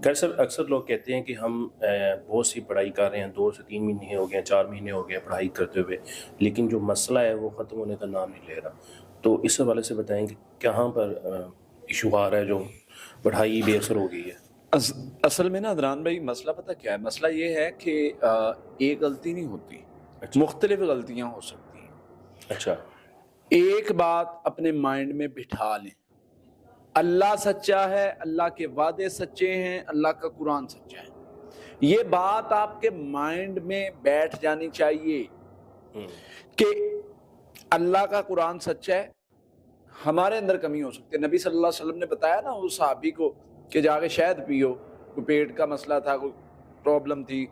خیر سر، اکثر لوگ کہتے ہیں کہ ہم بہت سی پڑھائی کر رہے ہیں، 2 سے 3 مہینے ہو گئے ہیں، 4 مہینے ہو گئے ہیں پڑھائی کرتے ہوئے، لیکن جو مسئلہ ہے وہ ختم ہونے کا نام نہیں لے رہا. تو اس حوالے سے بتائیں کہ کہاں پر ایشو آ رہا ہے جو پڑھائی بے اثر ہو گئی ہے؟ اصل میں نا عدنان بھائی، مسئلہ پتہ کیا ہے؟ مسئلہ یہ ہے کہ ایک غلطی نہیں ہوتی، مختلف غلطیاں ہو سکتی ہیں. اچھا، ایک بات اپنے مائنڈ میں بٹھا لیں، اللہ سچا ہے، اللہ کے وعدے سچے ہیں، اللہ کا قرآن سچا ہے. یہ بات آپ کے مائنڈ میں بیٹھ جانی چاہیے کہ اللہ کا قرآن سچا ہے، ہمارے اندر کمی ہو سکتی ہے. نبی صلی اللہ علیہ وسلم نے بتایا نا اس صحابی کو کہ جا کے شہد پیو، کوئی پیٹ کا مسئلہ تھا، کوئی پرابلم تھی.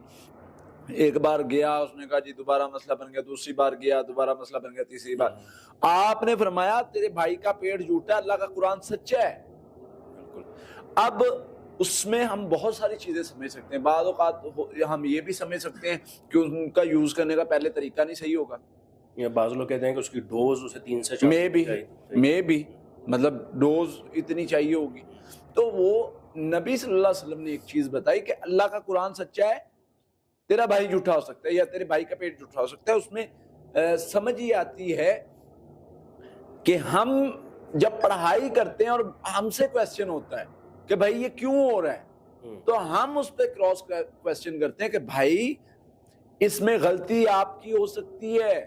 ایک بار گیا، اس نے کہا جی دوبارہ مسئلہ بن گیا، دوسری بار گیا دوبارہ مسئلہ بن گیا، تیسری بار. آپ نے فرمایا تیرے بھائی کا پیٹ جھوٹا ہے، اللہ کا قرآن سچا ہے. بالکل. اب اس میں ہم بہت ساری چیزیں سمجھ سکتے ہیں. بعض اوقات ہم یہ بھی سمجھ سکتے ہیں کہ ان کا یوز کرنے کا پہلے طریقہ نہیں صحیح ہوگا، یا بعض لوگ کہتے ہیں کہ اس کی ڈوز اسے 3 سے 4 میں بھی مطلب ڈوز اتنی چاہیے ہوگی. تو وہ نبی صلی اللہ علیہ وسلم نے ایک چیز بتائی کہ اللہ کا قرآن سچا ہے، تیرا بھائی جھوٹا ہو سکتا ہے یا تیرے بھائی کا پیٹ جھوٹا ہو سکتا ہے. اس میں سمجھ یہ آتی ہے کہ ہم جب پڑھائی کرتے ہیں اور ہم سے کویسچن ہوتا ہے کہ بھائی یہ کیوں ہو رہا ہے، تو ہم اس پہ کراس کویسچن کرتے ہیں کہ بھائی اس میں غلطی آپ کی ہو سکتی ہے،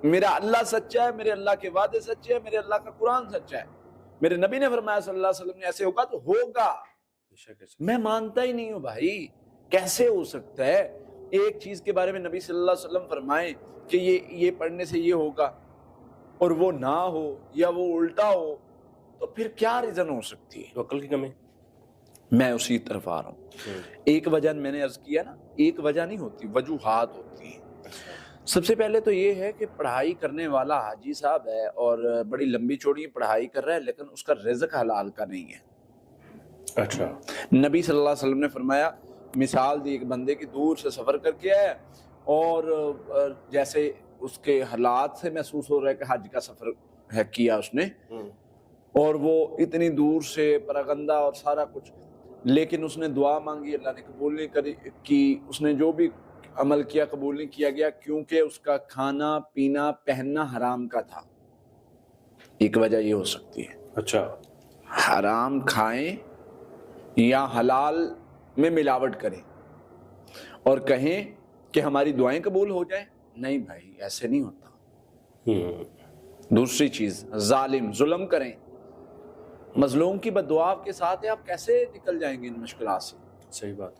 میرا اللہ سچا ہے، میرے اللہ کے وعدے سچے ہیں، میرے اللہ کا قرآن سچا ہے، میرے نبی نے فرمایا صلی اللہ علیہ وسلم نے ایسے ہوگا تو ہوگا. میں مانتا ہی نہیں ہوں بھائی، کیسے ہو سکتا ہے ایک چیز کے بارے میں نبی صلی اللہ علیہ وسلم فرمائیں کہ یہ پڑھنے سے یہ ہوگا اور وہ نہ ہو یا وہ الٹا ہو، تو پھر کیا ریزن ہو سکتی ہے؟ عقل کی کمی. میں اسی طرف آ رہا ہوں. ایک وجہ میں نے عرض کیا نا، ایک وجہ نہیں ہوتی، وجوہات ہوتی ہیں. سب سے پہلے تو یہ ہے کہ پڑھائی کرنے والا حاجی صاحب ہے اور بڑی لمبی چوڑی پڑھائی کر رہا ہے، لیکن اس کا رزق حلال کا نہیں ہے. اچھا. نبی صلی اللہ علیہ وسلم نے فرمایا، مثال دی ایک بندے کی دور سے سفر کر کے آیا اور جیسے اس کے حالات سے محسوس ہو رہا ہے کہ حج کا سفر ہے کیا اس نے، اور وہ اتنی دور سے پراگندہ اور سارا کچھ، لیکن اس نے دعا مانگی، اللہ نے قبول نہیں کی. اس نے جو بھی عمل کیا قبول نہیں کیا گیا، کیونکہ اس کا کھانا پینا پہننا حرام کا تھا. ایک وجہ یہ ہو سکتی ہے. اچھا. حرام کھائیں یا حلال میں ملاوٹ کریں اور کہیں کہ ہماری دعائیں قبول ہو جائیں، نہیں بھائی ایسے نہیں ہوتا. دوسری چیز، ظلم کریں. مظلوم کی بددعا کے ساتھ ہے، آپ کیسے نکل جائیں گے ان مشکلات سے؟ صحیح بات.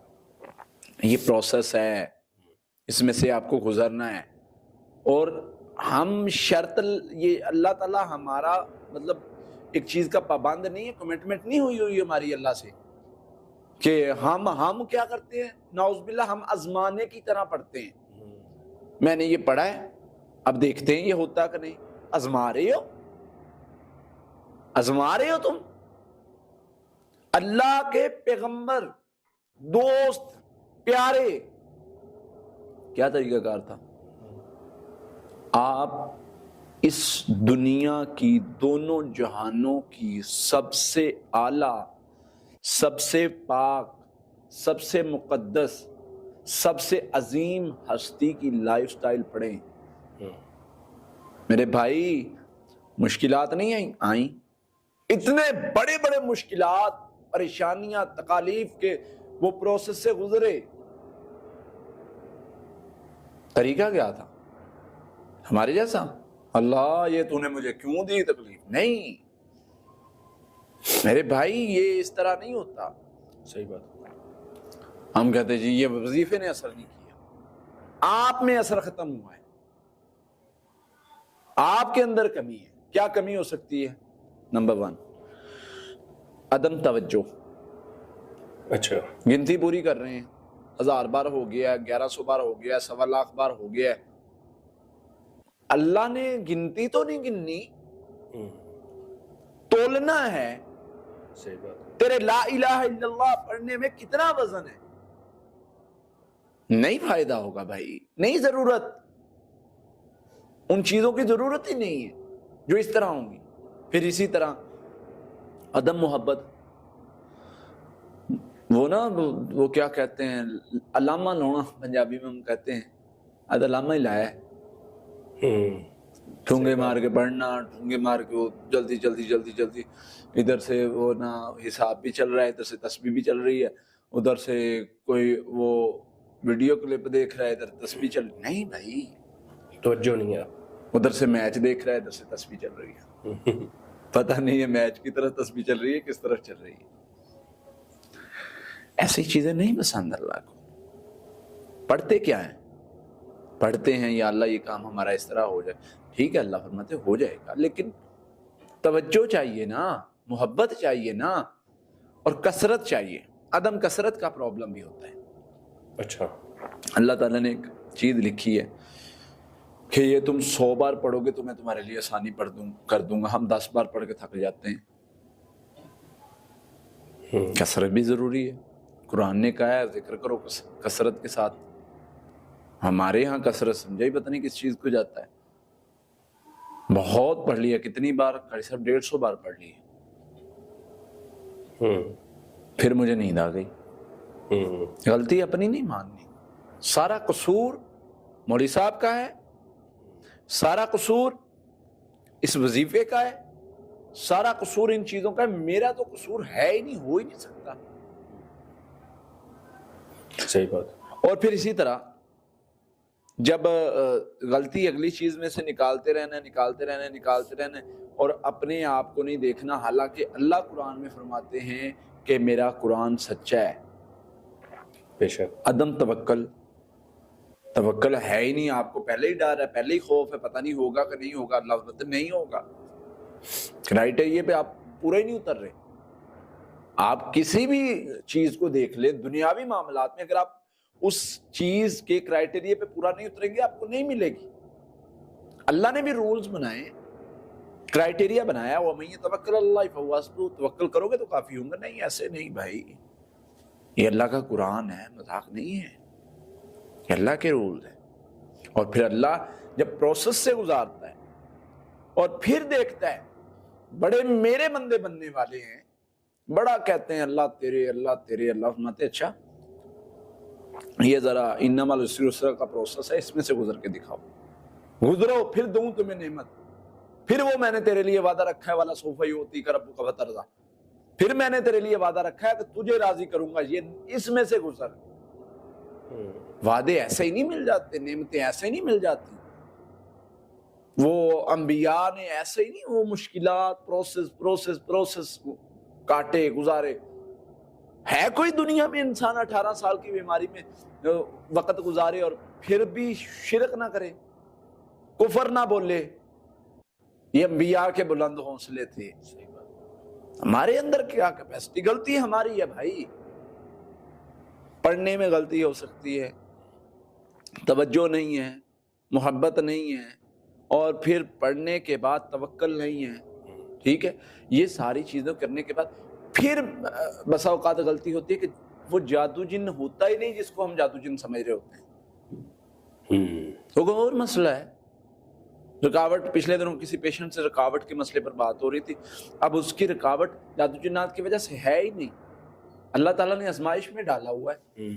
یہ پروسیس ہے، اس میں سے آپ کو گزرنا ہے. اور ہم شرط، یہ اللہ تعالیٰ ہمارا مطلب ایک چیز کا پابند نہیں ہے، کمٹمنٹ نہیں ہوئی ہماری اللہ سے کہ ہم کیا کرتے ہیں، نعوذ باللہ ہم آزمانے کی طرح پڑھتے ہیں. میں نے یہ پڑھا ہے، اب دیکھتے ہیں یہ ہوتا کہ نہیں. آزما رہے ہو تم. اللہ کے پیغمبر، دوست، پیارے، کیا طریقہ کار تھا؟ آپ اس دنیا کی، دونوں جہانوں کی سب سے اعلیٰ، سب سے پاک، سب سے مقدس، سب سے عظیم ہستی کی لائف سٹائل پڑھیں. میرے بھائی مشکلات نہیں آئیں، اتنے بڑے بڑے مشکلات، پریشانیاں، تکالیف کے وہ پروسیس سے گزرے. طریقہ کیا تھا؟ ہمارے جیسا اللہ یہ تو نے مجھے کیوں دی تکلیف؟ نہیں میرے بھائی، یہ اس طرح نہیں ہوتا. صحیح بات. ہم کہتے جی یہ وظیفے نے اثر نہیں کیا. آپ میں اثر ختم ہوا ہے، آپ کے اندر کمی ہے. کیا کمی ہو سکتی ہے؟ نمبر 1، عدم توجہ. اچھا. گنتی پوری کر رہے ہیں، 1000 بار ہو گیا، 1100 بار ہو گیا، 1.25 لاکھ بار ہو گیا. اللہ نے گنتی تو نہیں گننی، تولنا ہے. صحیح بات. تیرے لا الہ الا اللہ پڑھنے میں کتنا وزن ہے؟ نہیں فائدہ ہوگا بھائی، نہیں ضرورت، ان چیزوں کی ضرورت ہی نہیں ہے جو اس طرح ہوں گی. پھر اسی طرح عدم محبت. وہ نا وہ کیا کہتے ہیں علامہ لونا پنجابی میں ہم کہتے ہیں اد علامہ ہی لایا ہے، ٹھونگے مار کے پڑھنا، ٹھونگے مار کے وہ جلدی جلدی جلدی جلدی ادھر سے وہ نا حساب بھی چل رہا ہے، ادھر سے تسبیح بھی چل رہی ہے، ادھر سے کوئی وہ ویڈیو کلپ دیکھ رہا ہے، ادھر تسبیح چل رہی، نہیں بھائی توجہ نہیں ہے. ادھر سے میچ دیکھ رہا ہے، ادھر سے تسبیح چل رہی ہے، پتہ نہیں ہے میچ کی طرف تسبیح چل رہی ہے کس طرف چل رہی ہے. ایسی چیزیں نہیں پسند اللہ کو. پڑھتے کیا ہیں؟ پڑھتے ہیں یا اللہ یہ کام ہمارا اس طرح ہو جائے، ٹھیک ہے اللہ فرماتے ہو جائے گا، لیکن توجہ چاہیے نا، محبت چاہیے نا، اور کثرت چاہیے. عدم کثرت کا پرابلم بھی ہوتا ہے. اچھا. اللہ تعالیٰ نے ایک چیز لکھی ہے کہ یہ تم 100 بار پڑھو گے تو میں تمہارے لیے آسانی کر دوں گا. ہم 10 بار پڑھ کے تھک جاتے ہیں. کثرت بھی ضروری ہے. قرآن نے کہا ہے ذکر کرو کثرت کے ساتھ. ہمارے ہاں کثرت سمجھا ہی پتہ نہیں کس چیز کو جاتا ہے. بہت پڑھ لیا، کتنی بار؟ صرف 150 بار پڑھ لی. پھر مجھے نیند آ گئی. غلطی اپنی نہیں ماننی. سارا قصور مولوی صاحب کا ہے، سارا قصور اس وظیفے کا ہے، سارا قصور ان چیزوں کا ہے. میرا تو قصور ہے ہی نہیں، ہو ہی نہیں سکتا. صحیح بات. اور پھر اسی طرح جب غلطی اگلی چیز میں سے نکالتے رہنا اور اپنے آپ کو نہیں دیکھنا، حالانکہ اللہ قرآن میں فرماتے ہیں کہ میرا قرآن سچا ہے. بے شک. عدم توکل ہے ہی نہیں. آپ کو پہلے ہی ڈر ہے، پہلے ہی خوف ہے، پتہ نہیں ہوگا کہ نہیں ہوگا. اللہ فرماتے نہیں ہوگا. کرائٹیریا پہ آپ پورا ہی نہیں اتر رہے. آپ کسی بھی چیز کو دیکھ لیں دنیاوی معاملات میں، اگر آپ اس چیز کے کرائٹیریا پہ پورا نہیں اتریں گے آپ کو نہیں ملے گی. اللہ نے بھی رولز بنائے، کرائٹیریا بنایا. وَمَن يَتَوَكَّلْ عَلَى اللَّهِ فَهُوَ حَسْبُهُ. توکل کرو گے تو کافی ہوں گے. نہیں، ایسے نہیں بھائی. یہ اللہ کا قرآن ہے، مذاق نہیں ہے. یہ اللہ کے رولز ہیں. اور پھر اللہ جب پروسیس سے گزارتا ہے اور پھر دیکھتا ہے بڑے میرے بندے بننے والے ہیں، بڑا کہتے ہیں اللہ تیرے اللہ تیرے. اللہ فرماتے اچھا یہ ذرا انما العسر یسرا کا پروسیس ہے، اس میں سے گزر کے دکھاؤ. گزرو پھر دوں تمہیں نعمت. پھر وہ میں نے تیرے لیے وعدہ رکھا ہے والا سوف یعطیک ربک فترضی. پھر میں نے تیرے لیے وعدہ رکھا ہے کہ تجھے راضی کروں گا. یہ اس میں سے گزر. وعدے ایسے ہی نہیں مل جاتے، نعمتیں ایسے ہی نہیں مل جاتی. وہ انبیاء نے ایسے ہی نہیں، وہ مشکلات پروسیس کاٹے گزارے. ہے کوئی دنیا میں انسان 18 سال کی بیماری میں وقت گزارے اور پھر بھی شرک نہ کرے، کفر نہ بولے؟ یہ انبیاء کے بلند حوصلے تھے. ہمارے اندر کیا کیپیسٹی؟ غلطی ہماری ہے بھائی. پڑھنے میں غلطی ہو سکتی ہے، توجہ نہیں ہے، محبت نہیں ہے، اور پھر پڑھنے کے بعد توکل نہیں ہے. ٹھیک ہے، یہ ساری چیزیں کرنے کے بعد پھر بسا اوقات غلطی ہوتی ہے کہ وہ جادو جن ہوتا ہی نہیں جس کو ہم جادو جن سمجھ رہے ہوتے ہیں. تو اور مسئلہ ہے. رکاوٹ پچھلے دنوں کسی پیشنٹ سے رکاوٹ کے مسئلے پر بات ہو رہی تھی. اب اس کی رکاوٹ جادو جنات کی وجہ سے ہے ہی نہیں، اللہ تعالیٰ نے آزمائش میں ڈالا ہوا ہے.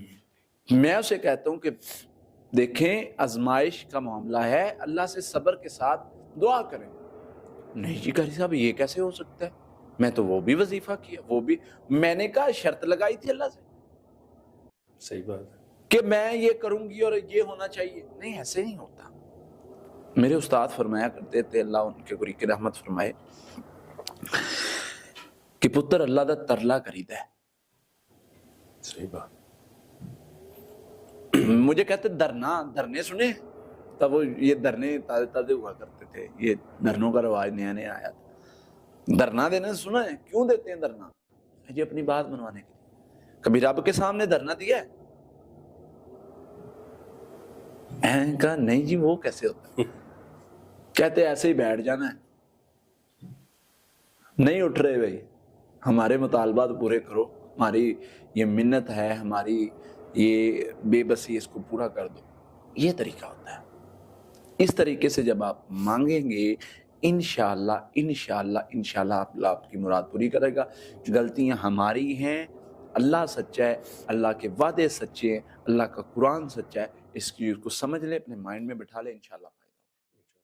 میں اسے کہتا ہوں کہ دیکھیں آزمائش کا معاملہ ہے، اللہ سے صبر کے ساتھ دعا کریں. نہیں جی قاری صاحب یہ کیسے ہو سکتا ہے؟ میں تو وہ بھی وظیفہ کیا، وہ بھی میں نے کہا شرط لگائی تھی اللہ سے. صحیح بات ہے کہ میں یہ کروں گی اور یہ ہونا چاہیے. نہیں، ایسے نہیں ہوتا. میرے استاد فرمایا کرتے تھے، اللہ ان کے گری کی رحمت فرمائے، کہ پتر اللہ دا ترلا کریدا ہے. صحیح بات. مجھے کہتے دھرنے سنے، تب وہ یہ دھرنے تازے ہوا کرتے تھے. یہ دھرنوں کا رواج نیا نیا آیا تھا. دھرنا دینے سے سنا ہے کیوں دیتے ہیں دھرنا؟ یہ اپنی بات منوانے کے لیے. کبھی رب کے سامنے دھرنا دیا ہے؟ کہا نہیں جی وہ کیسے ہوتا ہے. کہتے ایسے ہی بیٹھ جانا ہے. نہیں اٹھ رہے بھائی، ہمارے مطالبات پورے کرو، ہماری یہ منت ہے، ہماری یہ بے بسی، اس کو پورا کر دو. یہ طریقہ ہوتا ہے. اس طریقے سے جب آپ مانگیں گے انشاءاللہ اللہ آپ کی مراد پوری کرے گا. غلطیاں ہماری ہیں، اللہ سچا ہے، اللہ کے وعدے سچے ہیں، اللہ کا قرآن سچا ہے، اس چیز کو سمجھ لیں، اپنے مائنڈ میں بٹھا لیں، انشاءاللہ